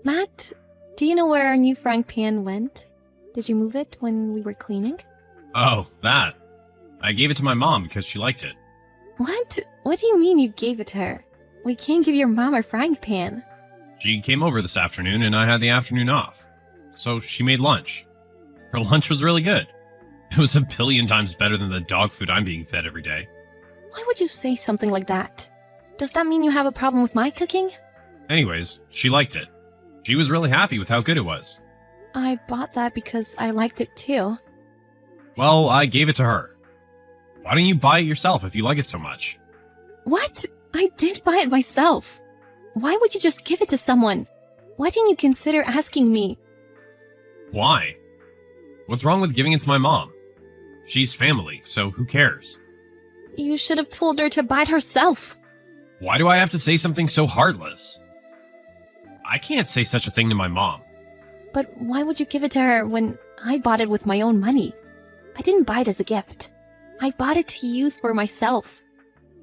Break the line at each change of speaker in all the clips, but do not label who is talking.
Matt, do you know where our new frying pan went? Did you move it when we were cleaning?
Oh, that. I gave it to my mom because she liked it.
What? What do you mean you gave it to her? We can't give your mom our frying pan.
She came over this afternoon and I had the afternoon off. So she made lunch. Her lunch was really good. It was a billion times better than the dog food I'm being fed every day.
Why would you say something like that? Does that mean you have a problem with my cooking?
Anyways, she liked it. She was really happy with how good it was.
I bought that because I liked it too.
Well, I gave it to her. Why don't you buy it yourself if you like it so much?
What? I did buy it myself. Why would you just give it to someone? Why didn't you consider asking me?
Why? What's wrong with giving it to my mom? She's family, so who cares?
You should have told her to buy it herself.
Why do I have to say something so heartless? I can't say such a thing to my mom.
But why would you give it to her when I bought it with my own money? I didn't buy it as a gift. I bought it to use for myself.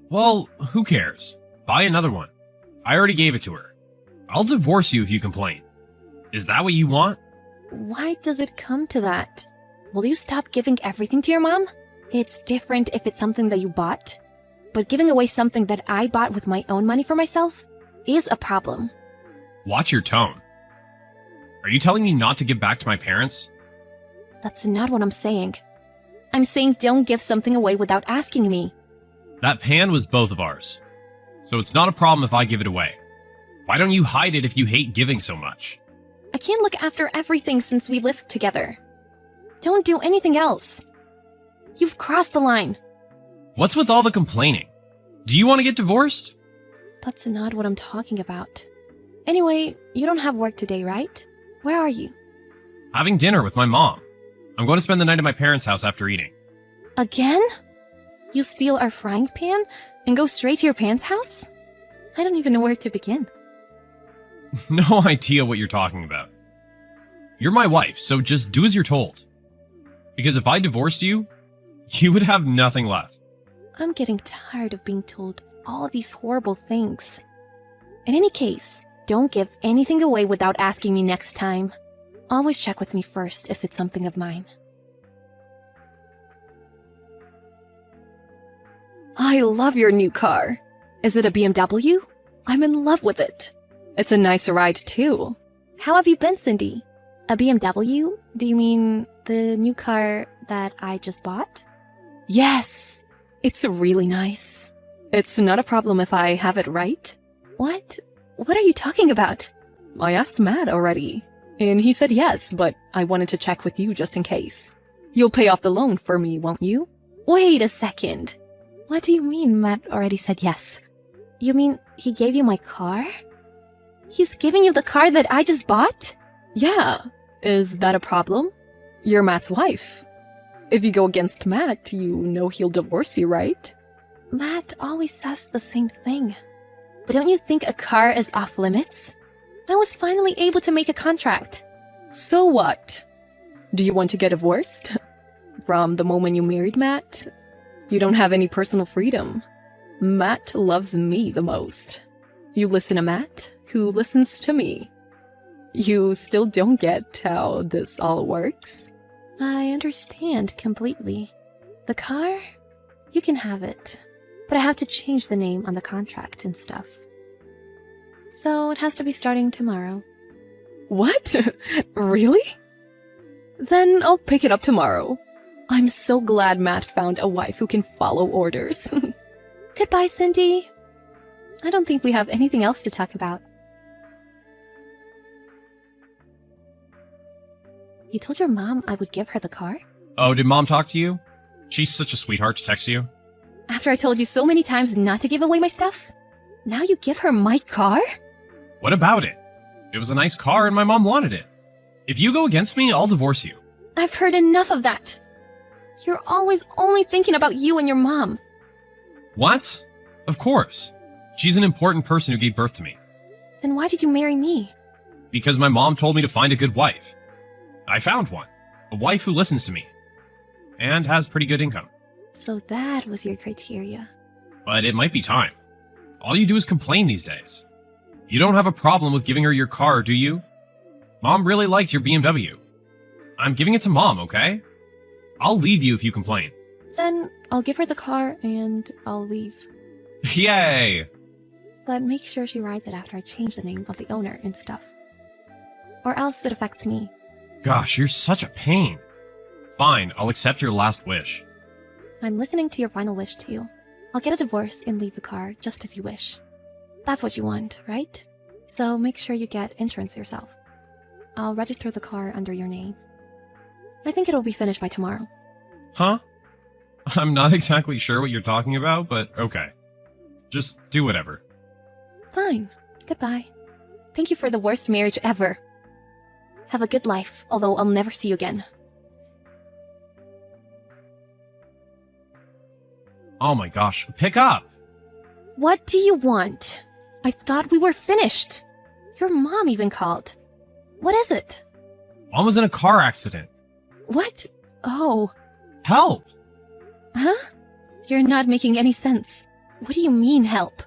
Well, who cares? Buy another one. I already gave it to her. I'll divorce you if you complain. Is that what you want?
Why does it come to that? Will you stop giving everything to your mom? It's different if it's something that you bought. But giving away something that I bought with my own money for myself is a problem.
Watch your tone. Are you telling me not to give back to my parents?
That's not what I'm saying. I'm saying don't give something away without asking me.
That pan was both of ours. So it's not a problem if I give it away. Why don't you hide it if you hate giving so much?
I can't look after everything since we lived together. Don't do anything else. You've crossed the line.
What's with all the complaining? Do you want to get divorced?
That's not what I'm talking about. Anyway, you don't have work today, right? Where are you?
Having dinner with my mom. I'm going to spend the night at my parents' house after eating.
Again? You steal our frying pan and go straight to your parents' house? I don't even know where to begin.
No idea what you're talking about. You're my wife, so just do as you're told. Because if I divorced you, you would have nothing left.
I'm getting tired of being told all these horrible things. In any case, don't give anything away without asking me next time. Always check with me first if it's something of mine. I love your new car. Is it a BMW? I'm in love with it. It's a nice ride too. How have you been, Cindy? A BMW? Do you mean the new car that I just bought? Yes, it's really nice. It's not a problem if I have it right. What? What are you talking about? I asked Matt already, and he said yes, but I wanted to check with you just in case. You'll pay off the loan for me, won't you? Wait a second. What do you mean Matt already said yes? You mean he gave you my car? He's giving you the car that I just bought? Yeah. Is that a problem? You're Matt's wife. If you go against Matt, you know he'll divorce you, right? Matt always says the same thing. But don't you think a car is off limits? I was finally able to make a contract. So what? Do you want to get divorced? From the moment you married Matt? You don't have any personal freedom. Matt loves me the most. You listen to Matt, who listens to me. You still don't get how this all works? I understand completely. The car? You can have it. But I have to change the name on the contract and stuff. So it has to be starting tomorrow. What? Really? Then I'll pick it up tomorrow. I'm so glad Matt found a wife who can follow orders. Goodbye, Cindy. I don't think we have anything else to talk about. You told your mom I would give her the car?
Oh, did mom talk to you? She's such a sweetheart to text you.
After I told you so many times not to give away my stuff? Now you give her my car?
What about it? It was a nice car and my mom wanted it. If you go against me, I'll divorce you.
I've heard enough of that. You're always only thinking about you and your mom.
What? Of course. She's an important person who gave birth to me.
Then why did you marry me?
Because my mom told me to find a good wife. I found one. A wife who listens to me. And has pretty good income.
So that was your criteria.
But it might be time. All you do is complain these days. You don't have a problem with giving her your car, do you? Mom really liked your BMW. I'm giving it to Mom, okay? I'll leave you if you complain.
Then I'll give her the car and I'll leave.
Yay!
But make sure she rides it after I change the name of the owner and stuff. Or else it affects me.
Gosh, you're such a pain. Fine, I'll accept your last wish.
I'm listening to your final wish too. I'll get a divorce and leave the car just as you wish. That's what you want, right? So make sure you get insurance yourself. I'll register the car under your name. I think it'll be finished by tomorrow.
Huh? I'm not exactly sure what you're talking about, but okay. Just do whatever.
Fine. Goodbye. Thank you for the worst marriage ever. Have a good life, although I'll never see you again.
Oh my gosh, pick up!
What do you want? I thought we were finished. Your mom even called. What is it?
Mom was in a car accident.
What? Oh.
Help!
Huh? You're not making any sense. What do you mean, help?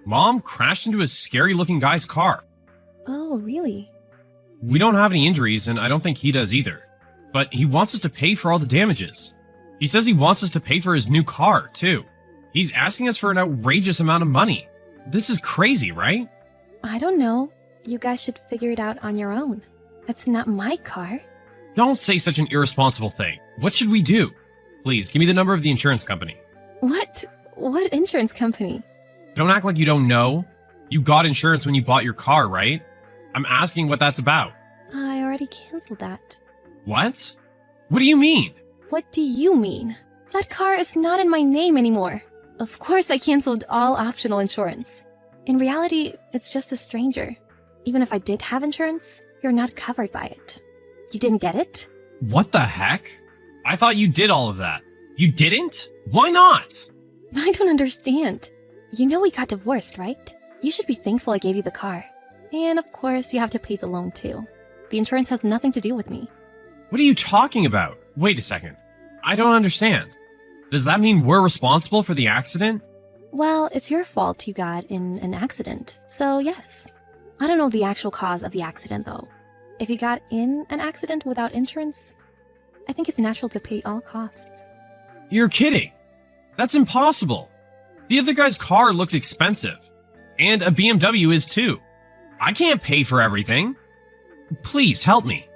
Mom crashed into a scary-looking guy's car.
Oh, really?
We don't have any injuries, and I don't think he does either. But he wants us to pay for all the damages. He says he wants us to pay for his new car, too. He's asking us for an outrageous amount of money. This is crazy, right?
I don't know. You guys should figure it out on your own. It's not my car.
Don't say such an irresponsible thing. What should we do? Please, give me the number of the insurance company.
What? What insurance company?
Don't act like you don't know. You got insurance when you bought your car, right? I'm asking what that's about.
I already canceled that.
What? What do you mean?
What do you mean? That car is not in my name anymore. Of course I canceled all optional insurance. In reality, it's just a stranger. Even if I did have insurance, you're not covered by it. You didn't get it?
What the heck? I thought you did all of that. You didn't? Why not?
I don't understand. You know we got divorced, right? You should be thankful I gave you the car. And of course, you have to pay the loan too. The insurance has nothing to do with me.
What are you talking about? Wait a second. I don't understand. Does that mean we're responsible for the accident?
Well, it's your fault you got in an accident. So yes. I don't know the actual cause of the accident though. If you got in an accident without insurance, I think it's natural to pay all costs.
You're kidding. That's impossible. The other guy's car looks expensive. And a BMW is too. I can't pay for everything. Please help me.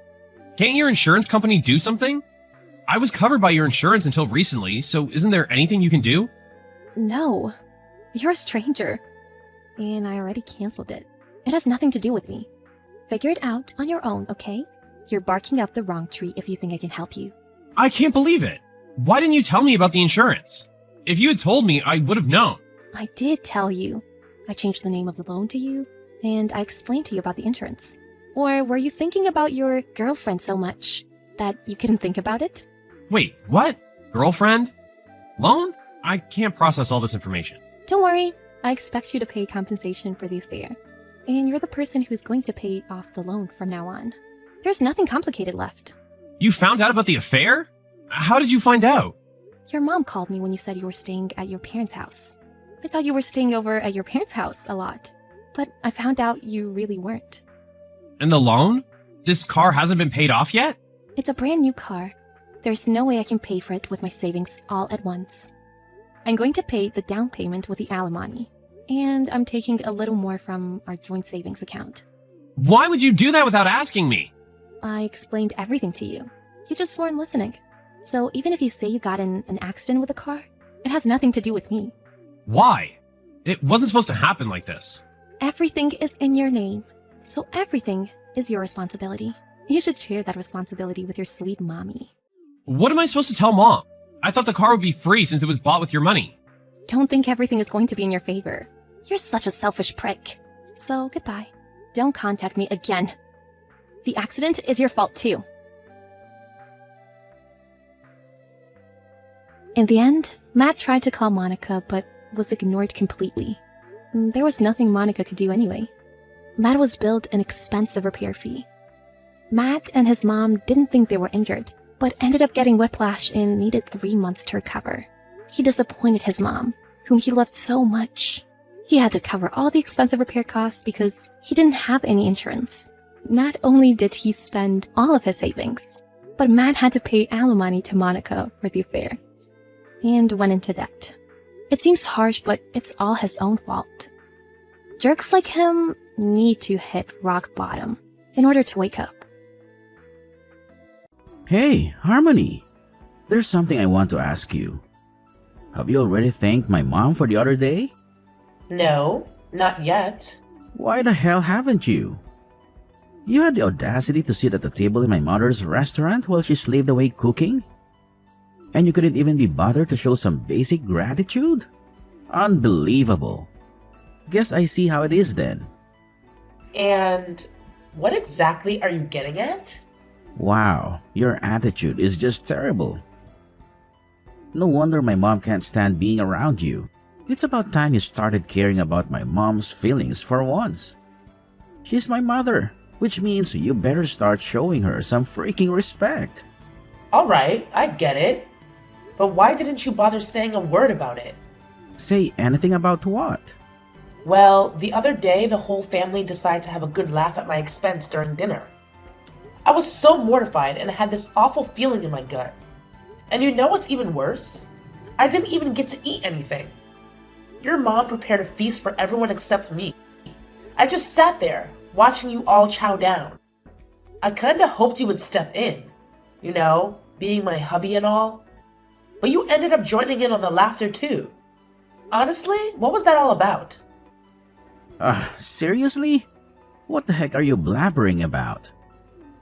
Can't your insurance company do something? I was covered by your insurance until recently, so isn't there anything you can do?
No. You're a stranger. And I already canceled it. It has nothing to do with me. Figure it out on your own, okay? You're barking up the wrong tree if you think I can help you.
I can't believe it. Why didn't you tell me about the insurance? If you had told me, I would have known.
I did tell you. I changed the name of the loan to you, and I explained to you about the insurance. Or were you thinking about your girlfriend so much that you couldn't think about it?
Wait, what? Girlfriend? Loan? I can't process all this information.
Don't worry. I expect you to pay compensation for the affair. And you're the person who's going to pay off the loan from now on. There's nothing complicated left.
You found out about the affair? How did you find out?
Your mom called me when you said you were staying at your parents' house. I thought you were staying over at your parents' house a lot, but I found out you really weren't.
And the loan? This car hasn't been paid off yet?
It's a brand new car. There's no way I can pay for it with my savings all at once. I'm going to pay the down payment with the alimony, and I'm taking a little more from our joint savings account.
Why would you do that without asking me?
I explained everything to you. You just weren't listening. So even if you say you got in an accident with a car, it has nothing to do with me.
Why? It wasn't supposed to happen like this.
Everything is in your name, so everything is your responsibility. You should share that responsibility with your sweet mommy.
What am I supposed to tell Mom? I thought the car would be free since it was bought with your money.
Don't think everything is going to be in your favor. You're such a selfish prick. So goodbye. Don't contact me again. The accident is your fault too. In the end, Matt tried to call Monica, but was ignored completely. There was nothing Monica could do anyway. Matt was billed an expensive repair fee. Matt and his mom didn't think they were injured, but ended up getting whiplash and needed 3 months to recover. He disappointed his mom, whom he loved so much. He had to cover all the expensive repair costs because he didn't have any insurance. Not only did he spend all of his savings, but Matt had to pay alimony to Monica for the affair and went into debt. It seems harsh, but it's all his own fault. Jerks like him need to hit rock bottom in order to wake up.
Hey, Harmony! There's something I want to ask you. Have you already thanked my mom for the other day?
No, not yet.
Why the hell haven't you? You had the audacity to sit at the table in my mother's restaurant while she slaved away cooking? And you couldn't even be bothered to show some basic gratitude? Unbelievable. Guess I see how it is then.
And what exactly are you getting at?
Wow, your attitude is just terrible. No wonder my mom can't stand being around you. It's about time you started caring about my mom's feelings for once. She's my mother, which means you better start showing her some freaking respect.
Alright, I get it. But why didn't you bother saying a word about it?
Say anything about what?
Well, the other day the whole family decided to have a good laugh at my expense during dinner. I was so mortified and I had this awful feeling in my gut. And you know what's even worse? I didn't even get to eat anything. Your mom prepared a feast for everyone except me. I just sat there, watching you all chow down. I kinda hoped you would step in, you know, being my hubby and all. But you ended up joining in on the laughter too. Honestly, what was that all about?
Seriously? What the heck are you blabbering about?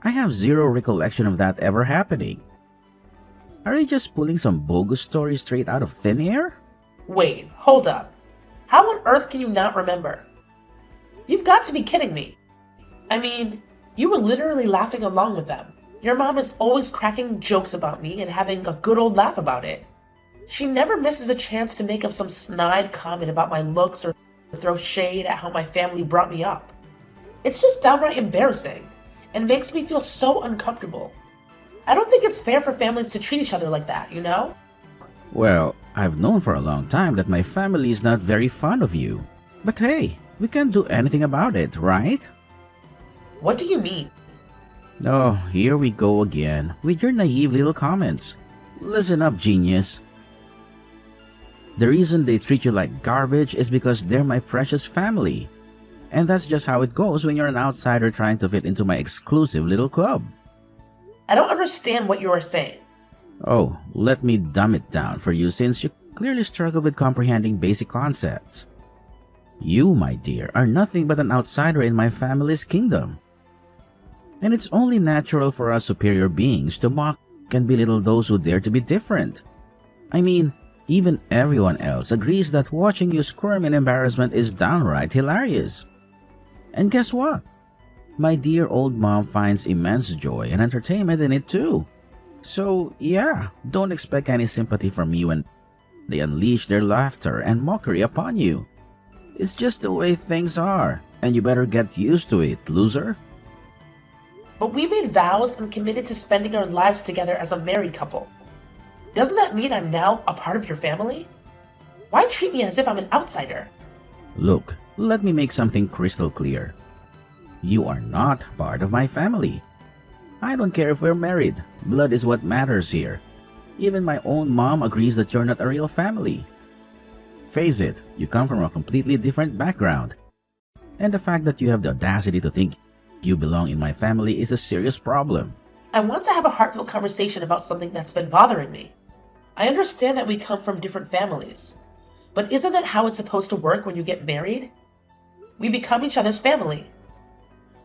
I have zero recollection of that ever happening. Are you just pulling some bogus story straight out of thin air?
Wait, hold up. How on earth can you not remember? You've got to be kidding me. I mean, you were literally laughing along with them. Your mom is always cracking jokes about me and having a good old laugh about it. She never misses a chance to make up some snide comment about my looks or throw shade at how my family brought me up. It's just downright embarrassing and makes me feel so uncomfortable. I don't think it's fair for families to treat each other like that, you know?
Well, I've known for a long time that my family is not very fond of you. But hey, we can't do anything about it, right?
What do you mean?
Oh, here we go again with your naive little comments. Listen up, genius. The reason they treat you like garbage is because they're my precious family. And that's just how it goes when you're an outsider trying to fit into my exclusive little club.
I don't understand what you are saying.
Oh, let me dumb it down for you since you clearly struggle with comprehending basic concepts. You, my dear, are nothing but an outsider in my family's kingdom. And it's only natural for us superior beings to mock and belittle those who dare to be different. I mean, even everyone else agrees that watching you squirm in embarrassment is downright hilarious. And guess what? My dear old mom finds immense joy and entertainment in it too. So yeah, don't expect any sympathy from you when they unleash their laughter and mockery upon you. It's just the way things are, and you better get used to it, loser.
But we made vows and committed to spending our lives together as a married couple. Doesn't that mean I'm now a part of your family? Why treat me as if I'm an outsider?
Look, let me make something crystal clear. You are not part of my family. I don't care if we're married. Blood is what matters here. Even my own mom agrees that you're not a real family. Face it, you come from a completely different background. And the fact that you have the audacity to think you belong in my family is a serious problem.
I want to have a heartfelt conversation about something that's been bothering me. I understand that we come from different families, but isn't that how it's supposed to work when you get married? We become each other's family.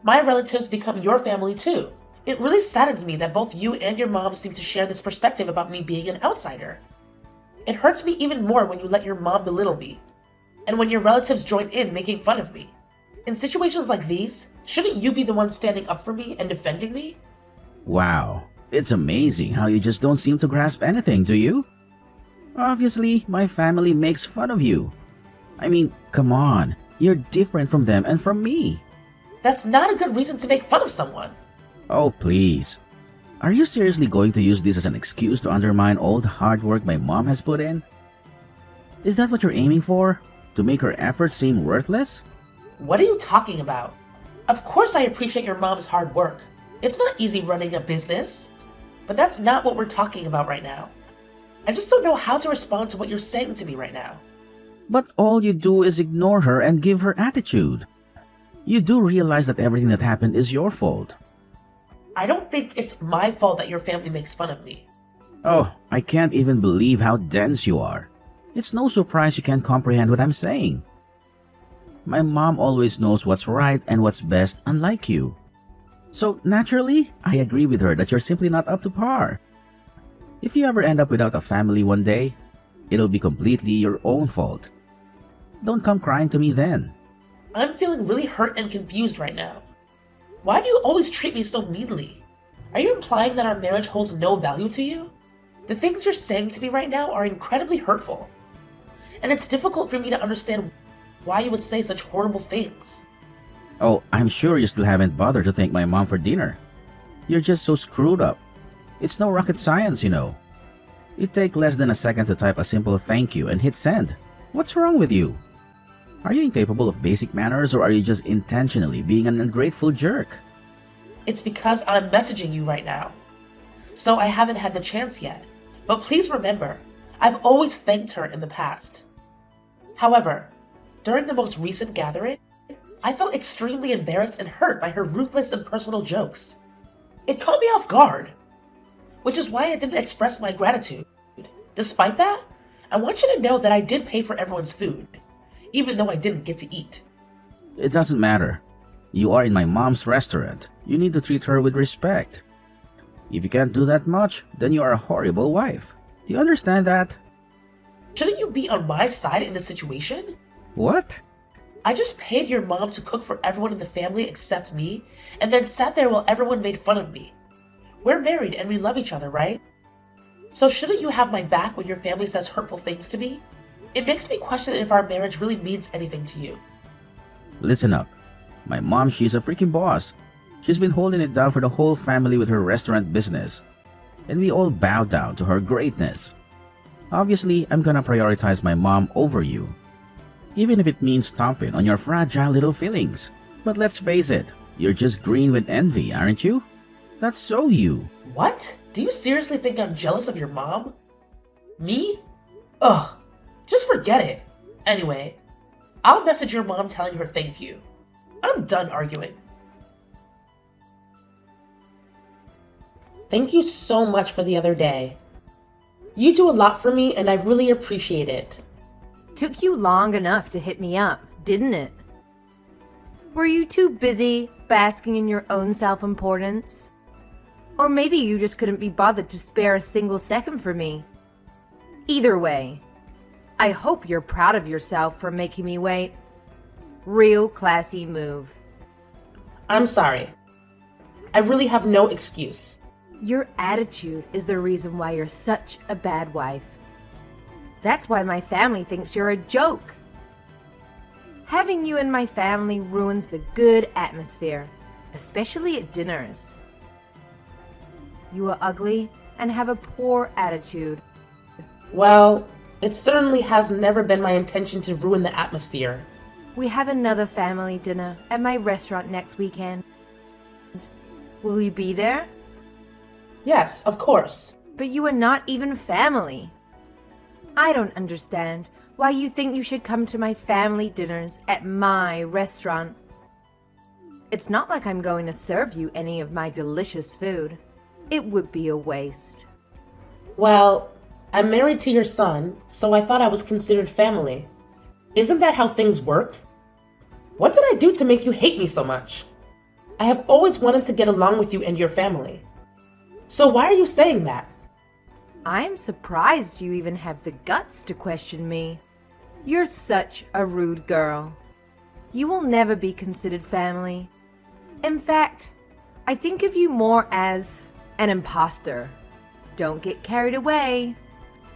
My relatives become your family too. It really saddens me that both you and your mom seem to share this perspective about me being an outsider. It hurts me even more when you let your mom belittle me, and when your relatives join in making fun of me. In situations like these, shouldn't you be the one standing up for me and defending me?
Wow, it's amazing how you just don't seem to grasp anything, do you? Obviously, my family makes fun of you. I mean, come on, you're different from them and from me.
That's not a good reason to make fun of someone.
Oh, please. Are you seriously going to use this as an excuse to undermine all the hard work my mom has put in? Is that what you're aiming for? To make her efforts seem worthless?
What are you talking about? Of course I appreciate your mom's hard work. It's not easy running a business. But that's not what we're talking about right now. I just don't know how to respond to what you're saying to me right now.
But all you do is ignore her and give her attitude. You do realize that everything that happened is your fault.
I don't think it's my fault that your family makes fun of me.
Oh, I can't even believe how dense you are. It's no surprise you can't comprehend what I'm saying. My mom always knows what's right and what's best, unlike you. So naturally, I agree with her that you're simply not up to par. If you ever end up without a family one day, it'll be completely your own fault. Don't come crying to me then.
I'm feeling really hurt and confused right now. Why do you always treat me so meanly? Are you implying that our marriage holds no value to you? The things you're saying to me right now are incredibly hurtful. And it's difficult for me to understand why you would say such horrible things.
Oh, I'm sure you still haven't bothered to thank my mom for dinner. You're just so screwed up. It's no rocket science, you know. It'd take less than a second to type a simple thank you and hit send. What's wrong with you? Are you incapable of basic manners, or are you just intentionally being an ungrateful jerk?
It's because I'm messaging you right now. So I haven't had the chance yet. But please remember, I've always thanked her in the past. However, during the most recent gathering, I felt extremely embarrassed and hurt by her ruthless and personal jokes. It caught me off guard, which is why I didn't express my gratitude. Despite that, I want you to know that I did pay for everyone's food, even though I didn't get to eat.
It doesn't matter. You are in my mom's restaurant. You need to treat her with respect. If you can't do that much, then you are a horrible wife. Do you understand that?
Shouldn't you be on my side in this situation?
What?
I just paid your mom to cook for everyone in the family except me, and then sat there while everyone made fun of me. We're married and we love each other, right? So shouldn't you have my back when your family says hurtful things to me? It makes me question if our marriage really means anything to you.
Listen up. My mom, she's a freaking boss. She's been holding it down for the whole family with her restaurant business. And we all bow down to her greatness. Obviously, I'm gonna prioritize my mom over you. Even if it means stomping on your fragile little feelings. But let's face it, you're just green with envy, aren't you? That's so you.
What? Do you seriously think I'm jealous of your mom? Me? Ugh. Just forget it. Anyway, I'll message your mom telling her thank you. I'm done arguing. Thank you so much for the other day. You do a lot for me and I really appreciate it.
Took you long enough to hit me up, didn't it? Were you too busy basking in your own self-importance? Or maybe you just couldn't be bothered to spare a single second for me. Either way, I hope you're proud of yourself for making me wait. Real classy move.
I'm sorry. I really have no excuse.
Your attitude is the reason why you're such a bad wife. That's why my family thinks you're a joke. Having you in my family ruins the good atmosphere, especially at dinners. You are ugly and have a poor attitude.
Well, it certainly has never been my intention to ruin the atmosphere.
We have another family dinner at my restaurant next weekend. Will you be there?
Yes, of course.
But you are not even family. I don't understand why you think you should come to my family dinners at my restaurant. It's not like I'm going to serve you any of my delicious food. It would be a waste.
Well, I'm married to your son, so I thought I was considered family. Isn't that how things work? What did I do to make you hate me so much? I have always wanted to get along with you and your family. So why are you saying that?
I'm surprised you even have the guts to question me. You're such a rude girl. You will never be considered family. In fact, I think of you more as an imposter. Don't get carried away.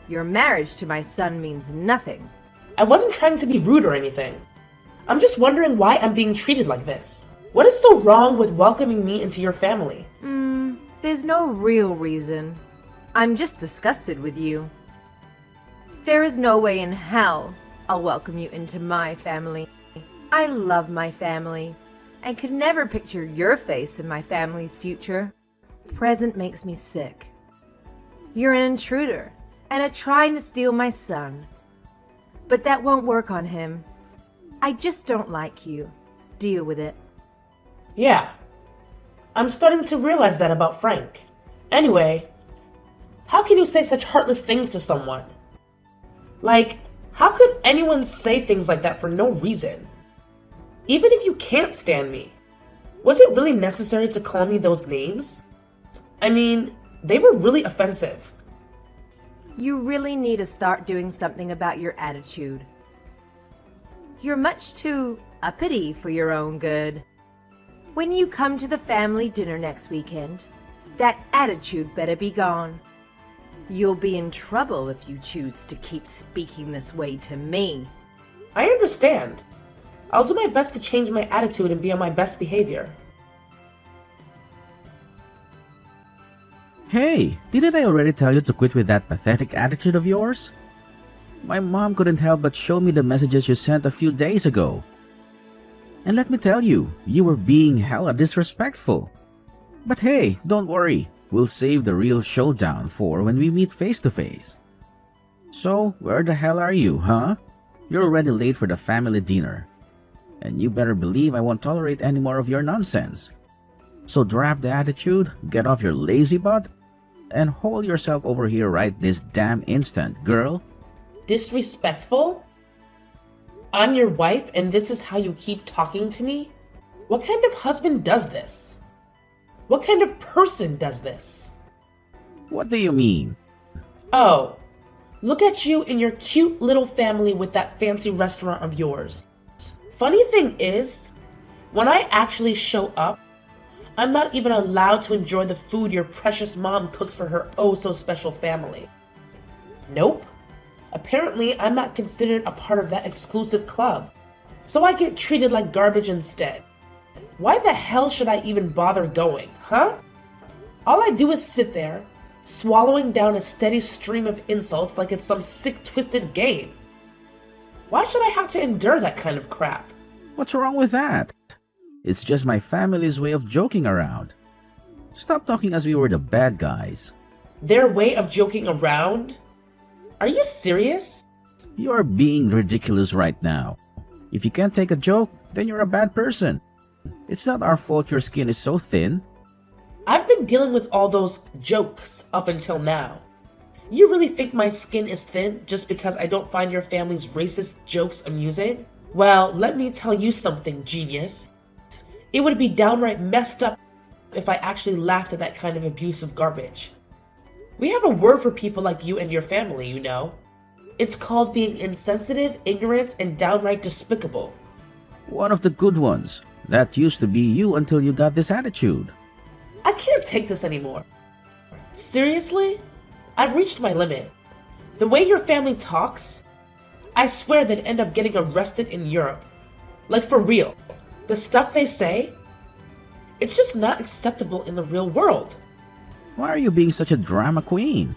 Your marriage to my son means nothing.
I wasn't trying to be rude or anything. I'm just wondering why I'm being treated like this. What is so wrong with welcoming me into your family?
There's no real reason. I'm just disgusted with you. There is no way in hell I'll welcome you into my family. I love my family. I could never picture your face in my family's future. Present makes me sick. You're an intruder and trying to steal my son. But that won't work on him. I just don't like you. Deal with it.
Yeah. I'm starting to realize that about Frank. Anyway, how can you say such heartless things to someone? Like, how could anyone say things like that for no reason? Even if you can't stand me, was it really necessary to call me those names? I mean, they were really offensive.
You really need to start doing something about your attitude. You're much too uppity for your own good. When you come to the family dinner next weekend, that attitude better be gone. You'll be in trouble if you choose to keep speaking this way to me.
I understand. I'll do my best to change my attitude and be on my best behavior.
Hey, didn't I already tell you to quit with that pathetic attitude of yours? My mom couldn't help but show me the messages you sent a few days ago. And let me tell you, you were being hella disrespectful. But hey, don't worry, we'll save the real showdown for when we meet face to face. So, where the hell are you, huh? You're already late for the family dinner. And you better believe I won't tolerate any more of your nonsense. So drop the attitude, get off your lazy butt, and hold yourself over here right this damn instant, girl.
Disrespectful? I'm your wife and this is how you keep talking to me? What kind of husband does this? What kind of person does this?
What do you mean?
Oh, look at you and your cute little family with that fancy restaurant of yours. Funny thing is, when I actually show up, I'm not even allowed to enjoy the food your precious mom cooks for her oh-so-special family. Nope. Apparently, I'm not considered a part of that exclusive club, so I get treated like garbage instead. Why the hell should I even bother going, huh? All I do is sit there, swallowing down a steady stream of insults like it's some sick, twisted game. Why should I have to endure that kind of crap?
What's wrong with that? It's just my family's way of joking around. Stop talking as we were the bad guys.
Their way of joking around? Are you serious?
You're being ridiculous right now. If you can't take a joke, then you're a bad person. It's not our fault your skin is so thin.
I've been dealing with all those jokes up until now. You really think my skin is thin just because I don't find your family's racist jokes amusing? Well, let me tell you something, genius. It would be downright messed up if I actually laughed at that kind of abusive garbage. We have a word for people like you and your family, you know. It's called being insensitive, ignorant, and downright despicable.
One of the good ones. That used to be you until you got this attitude.
I can't take this anymore. Seriously? I've reached my limit. The way your family talks, I swear they'd end up getting arrested in Europe. Like for real. The stuff they say, it's just not acceptable in the real world.
Why are you being such a drama queen?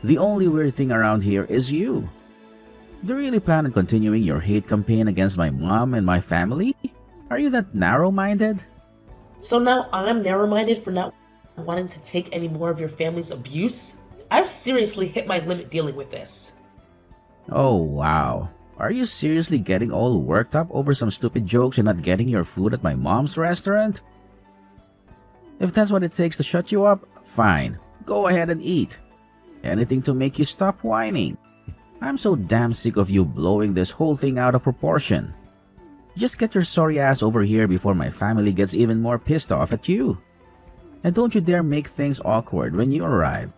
The only weird thing around here is you. Do you really plan on continuing your hate campaign against my mom and my family? Are you that narrow-minded?
So now I'm narrow-minded for not wanting to take any more of your family's abuse? I've seriously hit my limit dealing with this.
Oh wow. Are you seriously getting all worked up over some stupid jokes and not getting your food at my mom's restaurant? If that's what it takes to shut you up, fine. Go ahead and eat. Anything to make you stop whining. I'm so damn sick of you blowing this whole thing out of proportion. Just get your sorry ass over here before my family gets even more pissed off at you. And don't you dare make things awkward when you arrive.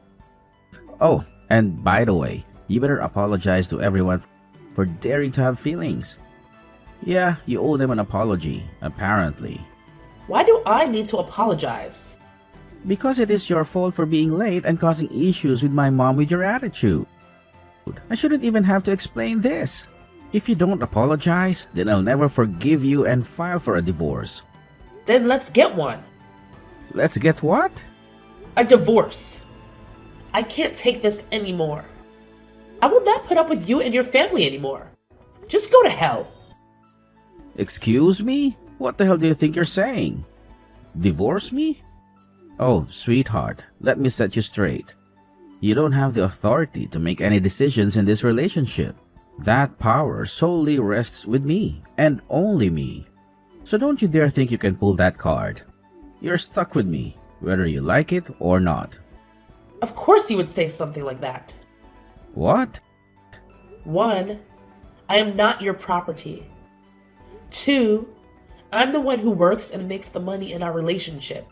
Oh, and by the way, you better apologize to everyone for daring to have feelings. Yeah, you owe them an apology, apparently.
Why do I need to apologize?
Because it is your fault for being late and causing issues with my mom with your attitude. I shouldn't even have to explain this. If you don't apologize, then I'll never forgive you and file for a divorce.
Then let's get one.
Let's get what?
A divorce. I can't take this anymore. I will not put up with you and your family anymore. Just go to hell.
Excuse me? What the hell do you think you're saying? Divorce me? Oh, sweetheart, let me set you straight. You don't have the authority to make any decisions in this relationship. That power solely rests with me, and only me. So don't you dare think you can pull that card. You're stuck with me, whether you like it or not.
Of course you would say something like that.
What?
1. I am not your property. 2. I'm the one who works and makes the money in our relationship.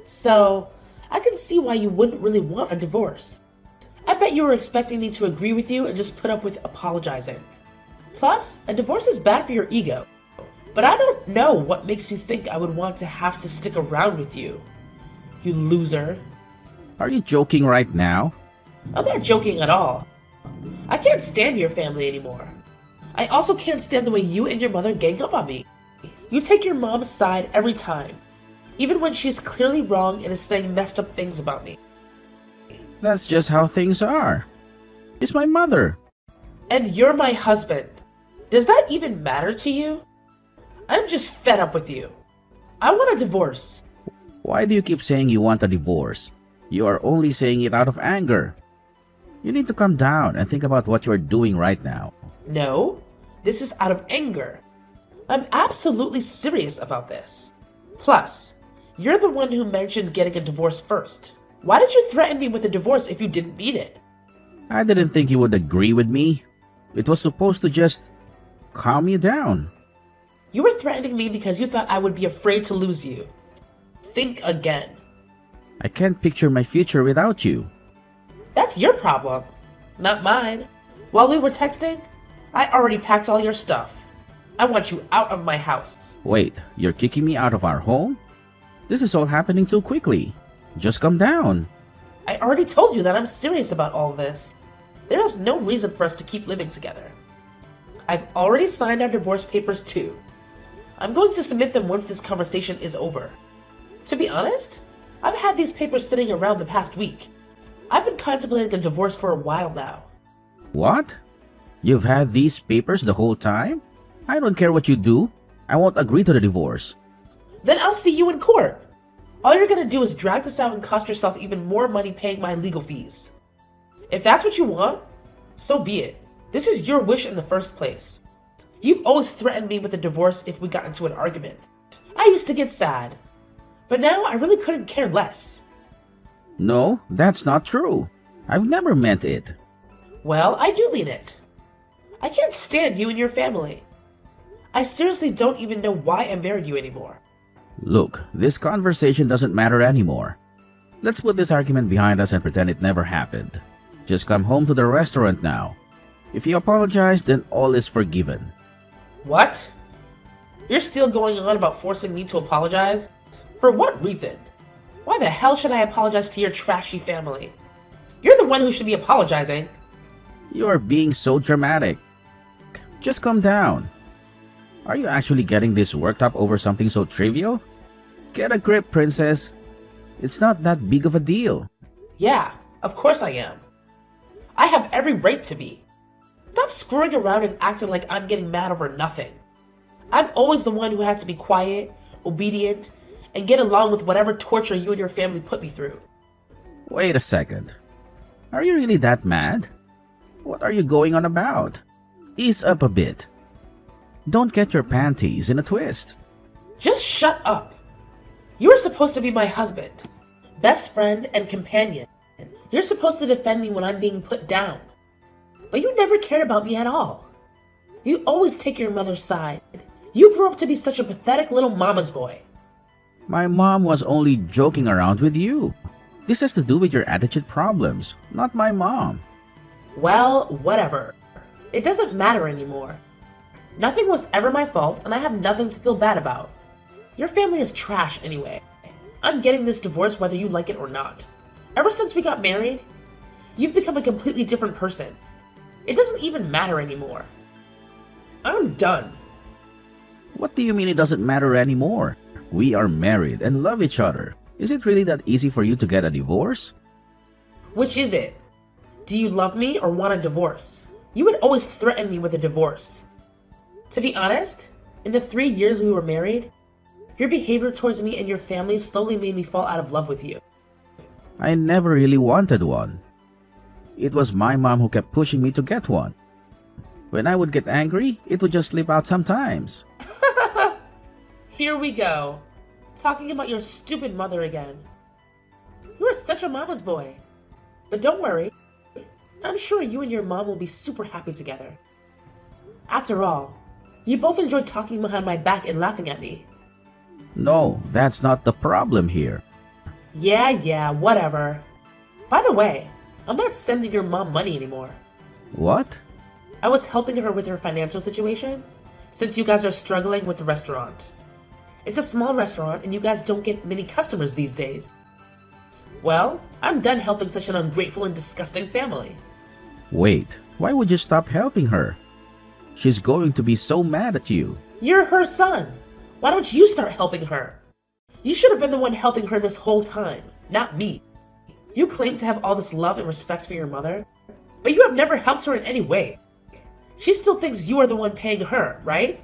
So, I can see why you wouldn't really want a divorce. I bet you were expecting me to agree with you and just put up with apologizing. Plus, a divorce is bad for your ego. But I don't know what makes you think I would want to have to stick around with you. You loser.
Are you joking right now?
I'm not joking at all. I can't stand your family anymore. I also can't stand the way you and your mother gang up on me. You take your mom's side every time, even when she's clearly wrong and is saying messed up things about me.
That's just how things are. She's my mother.
And you're my husband. Does that even matter to you? I'm just fed up with you. I want a divorce.
Why do you keep saying you want a divorce? You are only saying it out of anger. You need to calm down and think about what you are doing right now.
No, this is out of anger. I'm absolutely serious about this. Plus, you're the one who mentioned getting a divorce first. Why did you threaten me with a divorce if you didn't mean it?
I didn't think you would agree with me. It was supposed to just calm you down.
You were threatening me because you thought I would be afraid to lose you. Think again.
I can't picture my future without you.
That's your problem, not mine. While we were texting, I already packed all your stuff. I want you out of my house.
Wait, you're kicking me out of our home? This is all happening too quickly. Just calm down.
I already told you that I'm serious about all this. There is no reason for us to keep living together. I've already signed our divorce papers too. I'm going to submit them once this conversation is over. To be honest, I've had these papers sitting around the past week. I've been contemplating a divorce for a while now.
What? You've had these papers the whole time? I don't care what you do. I won't agree to the divorce.
Then I'll see you in court. All you're gonna do is drag this out and cost yourself even more money paying my legal fees. If that's what you want, so be it. This is your wish in the first place. You've always threatened me with a divorce if we got into an argument. I used to get sad, but now I really couldn't care less.
No, that's not true. I've never meant it.
Well, I do mean it. I can't stand you and your family. I seriously don't even know why I married you anymore.
Look, this conversation doesn't matter anymore. Let's put this argument behind us and pretend it never happened. Just come home to the restaurant now. If you apologize, then all is forgiven.
What? You're still going on about forcing me to apologize? For what reason? Why the hell should I apologize to your trashy family? You're the one who should be apologizing.
You are being so dramatic. Just calm down. Are you actually getting this worked up over something so trivial? Get a grip, princess. It's not that big of a deal.
Yeah, of course I am. I have every right to be. Stop screwing around and acting like I'm getting mad over nothing. I'm always the one who had to be quiet, obedient, and get along with whatever torture you and your family put me through.
Wait a second. Are you really that mad? What are you going on about? Ease up a bit. Don't get your panties in a twist.
Just shut up. You are supposed to be my husband, best friend, and companion. You're supposed to defend me when I'm being put down. But you never cared about me at all. You always take your mother's side. You grew up to be such a pathetic little mama's boy.
My mom was only joking around with you. This has to do with your attitude problems, not my mom.
Well, whatever. It doesn't matter anymore. Nothing was ever my fault, and I have nothing to feel bad about. Your family is trash anyway. I'm getting this divorce whether you like it or not. Ever since we got married, you've become a completely different person. It doesn't even matter anymore. I'm done.
What do you mean it doesn't matter anymore? We are married and love each other. Is it really that easy for you to get a divorce?
Which is it? Do you love me or want a divorce? You would always threaten me with a divorce. To be honest, In the 3 years we were married, your behavior towards me and your family slowly made me fall out of love with you.
I never really wanted one. It was my mom who kept pushing me to get one. When I would get angry, it would just slip out sometimes.
Here we go. Talking about your stupid mother again. You are such a mama's boy. But don't worry. I'm sure you and your mom will be super happy together. After all, you both enjoyed talking behind my back and laughing at me.
No, that's not the problem here.
Yeah, whatever. By the way, I'm not sending your mom money anymore.
What?
I was helping her with her financial situation, since you guys are struggling with the restaurant. It's a small restaurant and you guys don't get many customers these days. Well, I'm done helping such an ungrateful and disgusting family.
Wait, why would you stop helping her? She's going to be so mad at you.
You're her son. Why don't you start helping her? You should have been the one helping her this whole time, not me. You claim to have all this love and respect for your mother, but you have never helped her in any way. She still thinks you are the one paying her, right?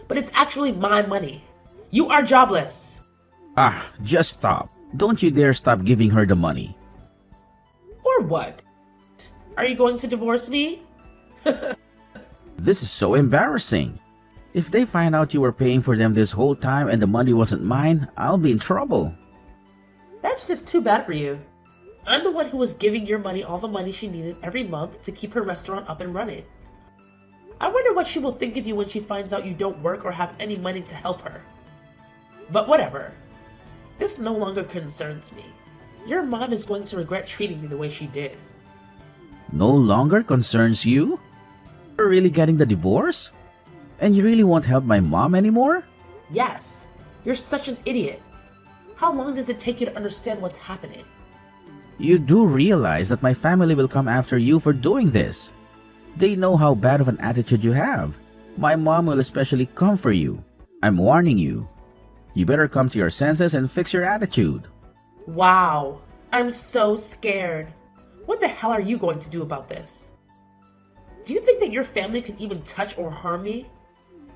But it's actually my money. You are jobless.
Ah, just stop. Don't you dare stop giving her the money.
Or what? Are you going to divorce me?
This is so embarrassing. If they find out you were paying for them this whole time and the money wasn't mine, I'll be in trouble.
That's just too bad for you. I'm the one who was giving your money all the money she needed every month to keep her restaurant up and running. I wonder what she will think of you when she finds out you don't work or have any money to help her. But whatever. This no longer concerns me. Your mom is going to regret treating me the way she did.
No longer concerns you? You're really getting the divorce? And you really won't help my mom anymore?
Yes, you're such an idiot. How long does it take you to understand what's happening?
You do realize that my family will come after you for doing this. They know how bad of an attitude you have. My mom will especially come for you. I'm warning you. You better come to your senses and fix your attitude.
Wow, I'm so scared. What the hell are you going to do about this? Do you think that your family could even touch or harm me?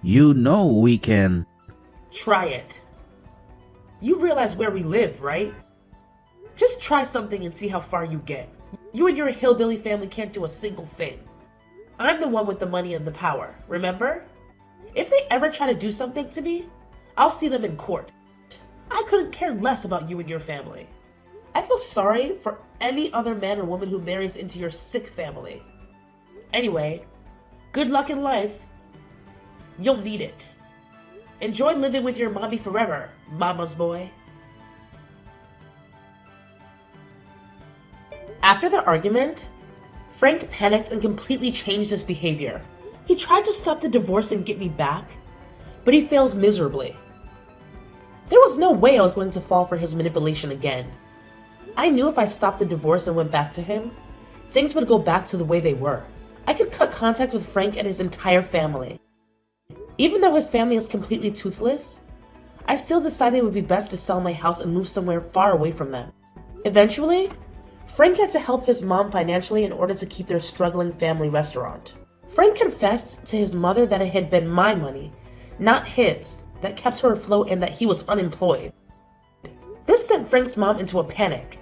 You know we can...
Try it. You realize where we live, right? Just try something and see how far you get. You and your hillbilly family can't do a single thing. I'm the one with the money and the power, remember? If they ever try to do something to me, I'll see them in court. I couldn't care less about you and your family. I feel sorry for any other man or woman who marries into your sick family. Anyway, good luck in life. You'll need it. Enjoy living with your mommy forever, mama's boy. After the argument, Frank panicked and completely changed his behavior. He tried to stop the divorce and get me back, but he failed miserably. There was no way I was going to fall for his manipulation again. I knew if I stopped the divorce and went back to him, things would go back to the way they were. I could cut contact with Frank and his entire family. Even though his family is completely toothless, I still decided it would be best to sell my house and move somewhere far away from them. Eventually, Frank had to help his mom financially in order to keep their struggling family restaurant. Frank confessed to his mother that it had been my money, not his, that kept her afloat and that he was unemployed. This sent Frank's mom into a panic.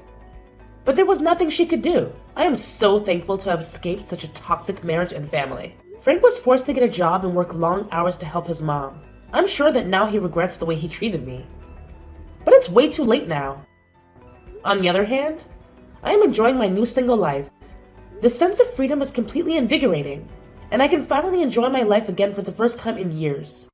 But there was nothing she could do. I am so thankful to have escaped such a toxic marriage and family. Frank was forced to get a job and work long hours to help his mom. I'm sure that now he regrets the way he treated me. But it's way too late now. On the other hand, I am enjoying my new single life. The sense of freedom is completely invigorating, and I can finally enjoy my life again for the first time in years.